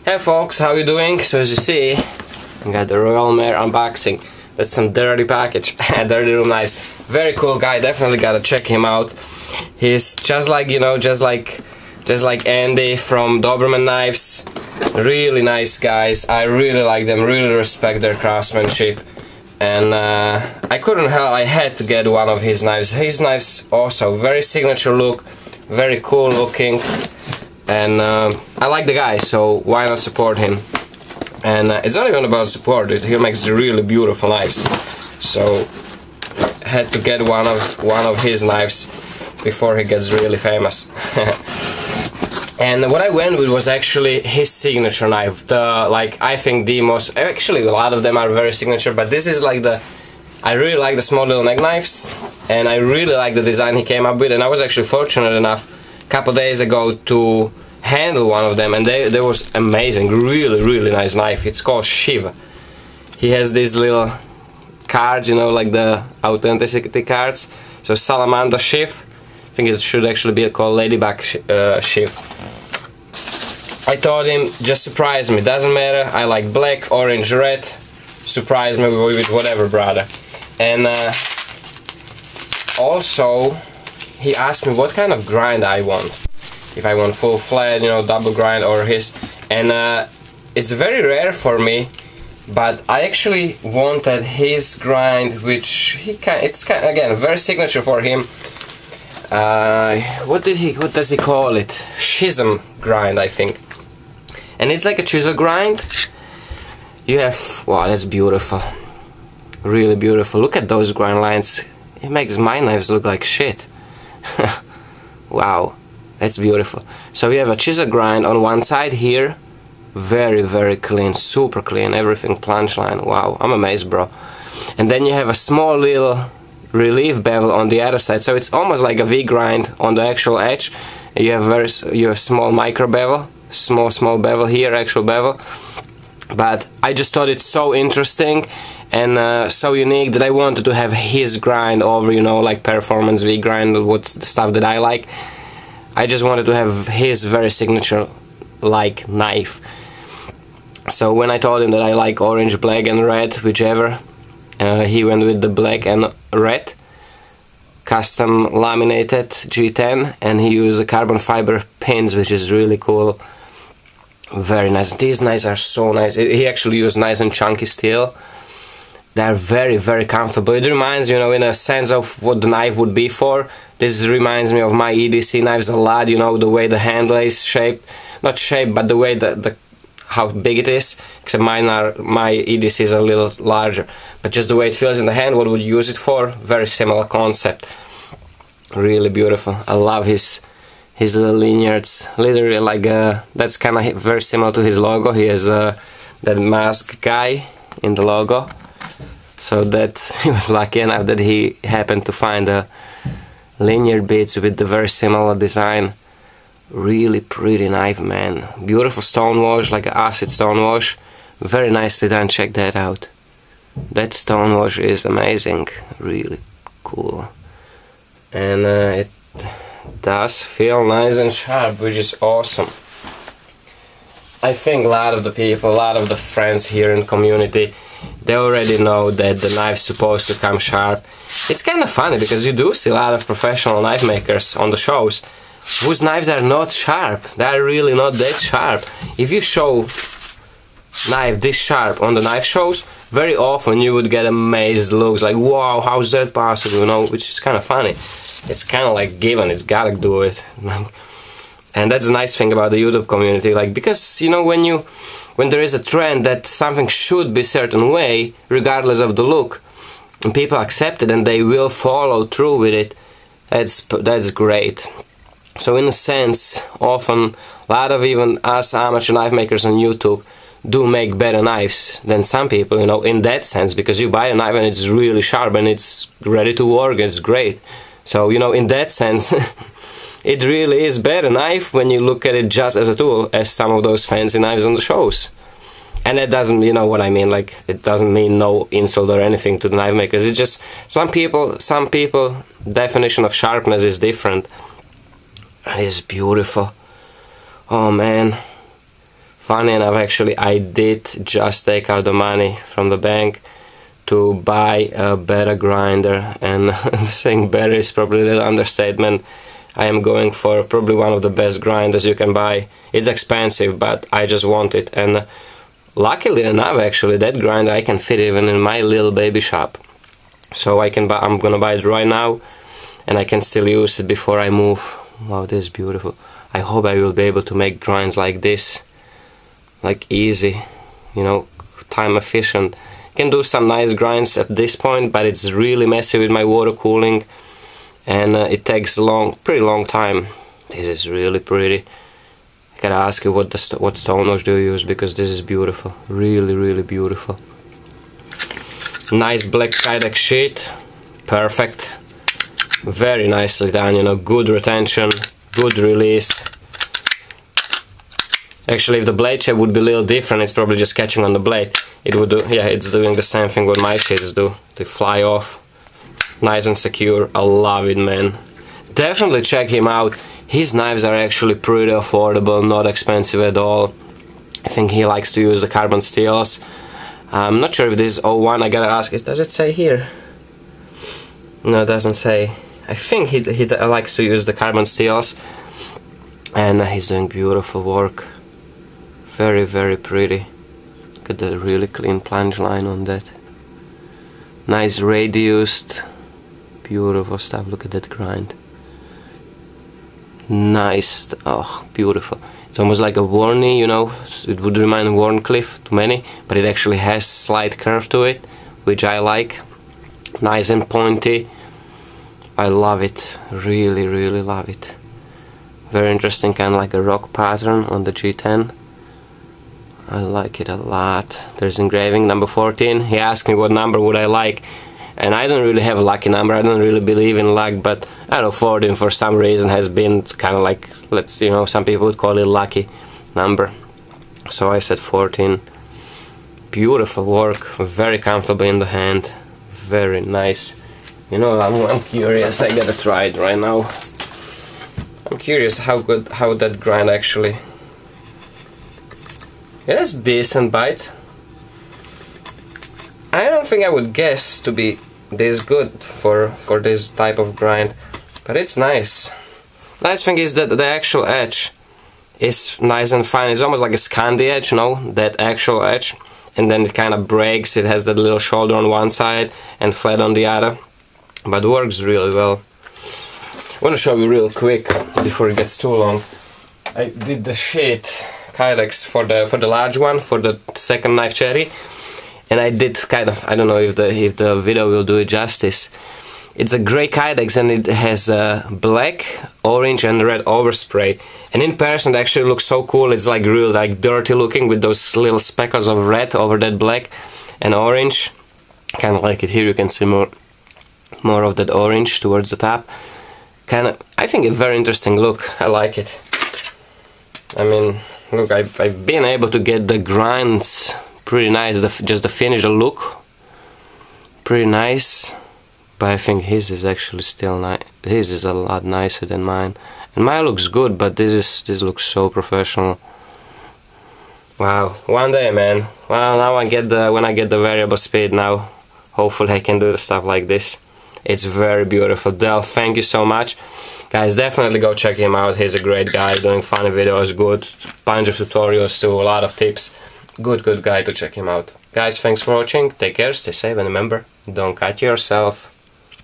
Hey folks, how you doing? So as you see, I got the Royal Mare unboxing. That's some dirty package, dirty room knives. Very cool guy, definitely gotta check him out. He's just like, you know, just like Andy from Doberman Knives. Really nice guys, I really like them, really respect their craftsmanship. And I couldn't help, I had to get one of his knives. His knives also very signature look, very cool looking. And I like the guy, so why not support him? And it's not even about support, he makes really beautiful knives. So I had to get one of his knives before he gets really famous. And what I went with was actually his signature knife. I think the most, actually a lot of them are very signature, but this is like I really like the small little neck knives, and I really like the design he came up with. And I was actually fortunate enough couple days ago to handle one of them, and they was amazing, really nice knife. It's called Shiv. He has these little cards, you know, like the authenticity cards. So Salamander Shiv, I think it should actually be called Ladybug Shiv. I told him, just surprise me, doesn't matter, I like black, orange, red, surprise me with whatever, brother. And also he asked me what kind of grind I want. If I want full flat, you know, double grind or his. And it's very rare for me, but I actually wanted his grind, which it's again very signature for him. What does he call it? Schism grind, I think. And it's like a chisel grind. You have, wow, that's beautiful. Really beautiful. Look at those grind lines. It makes my knives look like shit. Wow, that's beautiful. So we have a chisel grind on one side here. Very clean, super clean, everything plunge line. Wow, I'm amazed, bro. And then you have a small little relief bevel on the other side. So it's almost like a V grind on the actual edge. You have small micro bevel, small bevel here, actual bevel. But I just thought it's so interesting and so unique that I wanted to have his grind over, you know, like performance V grind, what's the stuff that I like. I just wanted to have his very signature like knife. So when I told him that I like orange, black and red, whichever, he went with the black and red, custom laminated G10, and he used the carbon fiber pins, which is really cool. Very nice. These knives are so nice. He actually used nice and chunky steel. They're very comfortable. It reminds, you know, in a sense of what the knife would be for. This reminds me of my EDC knives a lot, you know, the way the handle is shaped. Not shaped, but the way how big it is. Except my EDC is a little larger. But just the way it feels in the hand, what would you use it for? Very similar concept. Really beautiful. I love his little lanyards. Literally like that's kind of very similar to his logo. He has that mask guy in the logo. So that he was lucky enough that he happened to find the lanyard bits with the very similar design. Really pretty knife, man. Beautiful stone wash, like an acid stone wash. Very nicely done, check that out. That stone wash is amazing. Really cool. And it does feel nice and sharp, which is awesome. I think a lot of the people, a lot of the friends here in the community, they already know that the knife's supposed to come sharp. It's kind of funny because you do see a lot of professional knife makers on the shows whose knives are not sharp. They are really not that sharp. If you show knife this sharp on the knife shows, very often you would get amazed looks like, wow, how's that possible, you know, which is kind of funny. It's kind of like given, it's gotta do it. And that's the nice thing about the YouTube community, like, because, you know, when there is a trend that something should be a certain way, regardless of the look, and people accept it and they will follow through with it, that's great. So in a sense, often a lot of even us amateur knife makers on YouTube do make better knives than some people, you know, in that sense, because you buy a knife and it's really sharp and it's ready to work, it's great. So, you know, in that sense, it really is better knife when you look at it just as a tool, as some of those fancy knives on the shows. And that doesn't, you know what I mean, like, it doesn't mean no insult or anything to the knife makers. It's just, some people, definition of sharpness is different. It's beautiful. Oh man. Funny enough, actually, I did just take out the money from the bank to buy a better grinder, and saying better is probably a little understatement. I am going for probably one of the best grinders you can buy. It's expensive, but I just want it, and luckily enough, actually, that grinder I can fit even in my little baby shop. So I'm gonna buy it right now, and I can still use it before I move. Wow, this is beautiful. I hope I will be able to make grinds like this, like easy, you know, time efficient. Can do some nice grinds at this point, but it's really messy with my water cooling, and it takes pretty long time. This is really pretty. I gotta ask you what stone wash do you use, because this is beautiful, really beautiful. Nice black Kydex sheet, perfect, very nicely done, you know, good retention, good release. Actually, if the blade shape would be a little different, it's probably just catching on the blade. It would do, yeah, it's doing the same thing what my sheets do. They fly off, nice and secure. I love it, man. Definitely check him out. His knives are actually pretty affordable, not expensive at all. I think he likes to use the carbon steels. I'm not sure if this is 01, I gotta ask, does it say here? No, it doesn't say. I think he likes to use the carbon steels, and he's doing beautiful work. Very pretty. Look at the really clean plunge line on that. Nice radiused, beautiful stuff. Look at that grind. Nice, oh, beautiful. It's almost like a Warney, you know. It would remind Warncliffe to many, but it actually has slight curve to it, which I like. Nice and pointy. I love it. Really love it. Very interesting, kind of like a rock pattern on the G10. I like it a lot. There's engraving number 14. He asked me what number would I like, and I don't really have a lucky number. I don't really believe in luck, but I don't know, 14 for some reason has been kind of like, you know, some people would call it lucky number. So I said 14. Beautiful work, very comfortable in the hand, very nice. You know, I'm curious. I gotta try it right now. I'm curious how that grind actually. It has decent bite. I don't think I would guess to be this good for this type of grind, but it's nice. Nice thing is that the actual edge is nice and fine. It's almost like a Scandi edge, you know, that actual edge, and then it kind of breaks. It has that little shoulder on one side and flat on the other, but works really well. I want to show you real quick before it gets too long. I did the sheet Kydex for the large one, for the second knife cherry, and I did kind of, I don't know if the video will do it justice. It's a grey Kydex, and it has black, orange and red overspray, and in person it actually looks so cool. It's like real, like dirty looking, with those little speckles of red over that black and orange. Kind of like it here. You can see more of that orange towards the top. Kind of, I think it's a very interesting look. I like it. I mean, look, I've been able to get the grinds pretty nice, just the finish, the look, pretty nice. But I think his is actually still nice. His is a lot nicer than mine, and mine looks good, but this looks so professional. Wow, one day, man. Well, now when I get the variable speed now, hopefully I can do the stuff like this. It's very beautiful. Del, thank you so much. Guys, definitely go check him out. He's a great guy, doing funny videos, good bunch of tutorials too, a lot of tips. Good guy to check him out. Guys, thanks for watching. Take care, stay safe, and remember, don't cut yourself.